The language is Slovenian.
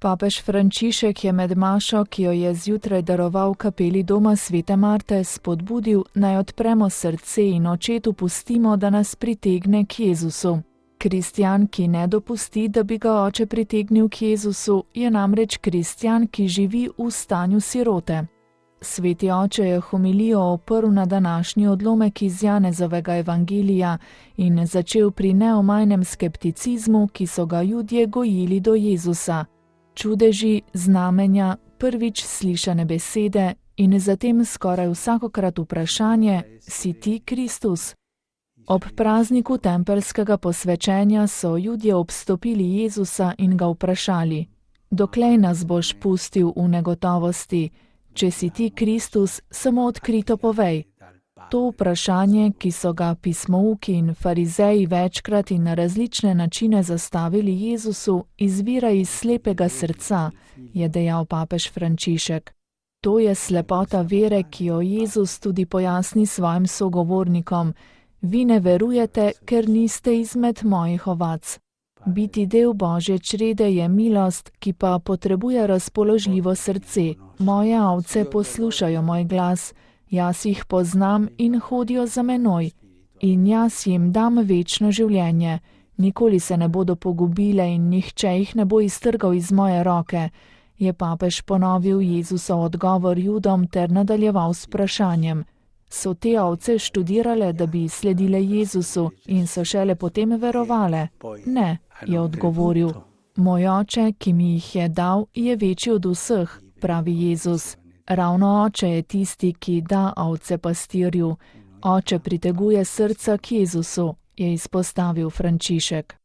Papež Frančišek je med mašo, ki jo je zjutraj daroval v kapeli doma svete Marte, spodbudil, naj odpremo srce in očetu pustimo, da nas pritegne k Jezusu. Kristjan, ki ne dopusti, da bi ga oče pritegnil k Jezusu, je namreč kristjan, ki živi v stanju sirote. Sveti oče je homilijo oprl na današnji odlomek iz Janezovega evangelija in začel pri neomajnem skepticizmu, ki so ga Judje gojili do Jezusa. Čudeži, znamenja, prvič slišane besede in zatem skoraj vsakokrat vprašanje: si ti Kristus? Ob prazniku tempeljskega posvečenja so Judje obstopili Jezusa in ga vprašali: Doklej nas boš pustil v negotovosti? Če si ti Kristus, samo odkrito povej. To vprašanje, ki so ga pismouki in farizeji večkrat in na različne načine zastavili Jezusu, izvira iz slepega srca, je dejal papež Frančišek. To je slepota vere, ki jo Jezus tudi pojasni svojim sogovornikom. Vi ne verujete, ker niste izmed mojih ovac. Biti del Božje črede je milost, ki pa potrebuje razpoložljivo srce. Moje ovce poslušajo moj glas, jaz jih poznam in hodijo za menoj. In jaz jim dam večno življenje. Nikoli se ne bodo pogubile in nihče jih ne bo iztrgal iz moje roke, je papež ponovil Jezusov odgovor Judom ter nadaljeval s vprašanjem. So te ovce študirale, da bi sledile Jezusu in so šele potem verovale? Ne, je odgovoril. Moj oče, ki mi jih je dal, je večji od vseh, pravi Jezus. Ravno oče je tisti, ki da ovce pastirju. Oče priteguje srca k Jezusu, je izpostavil Frančišek.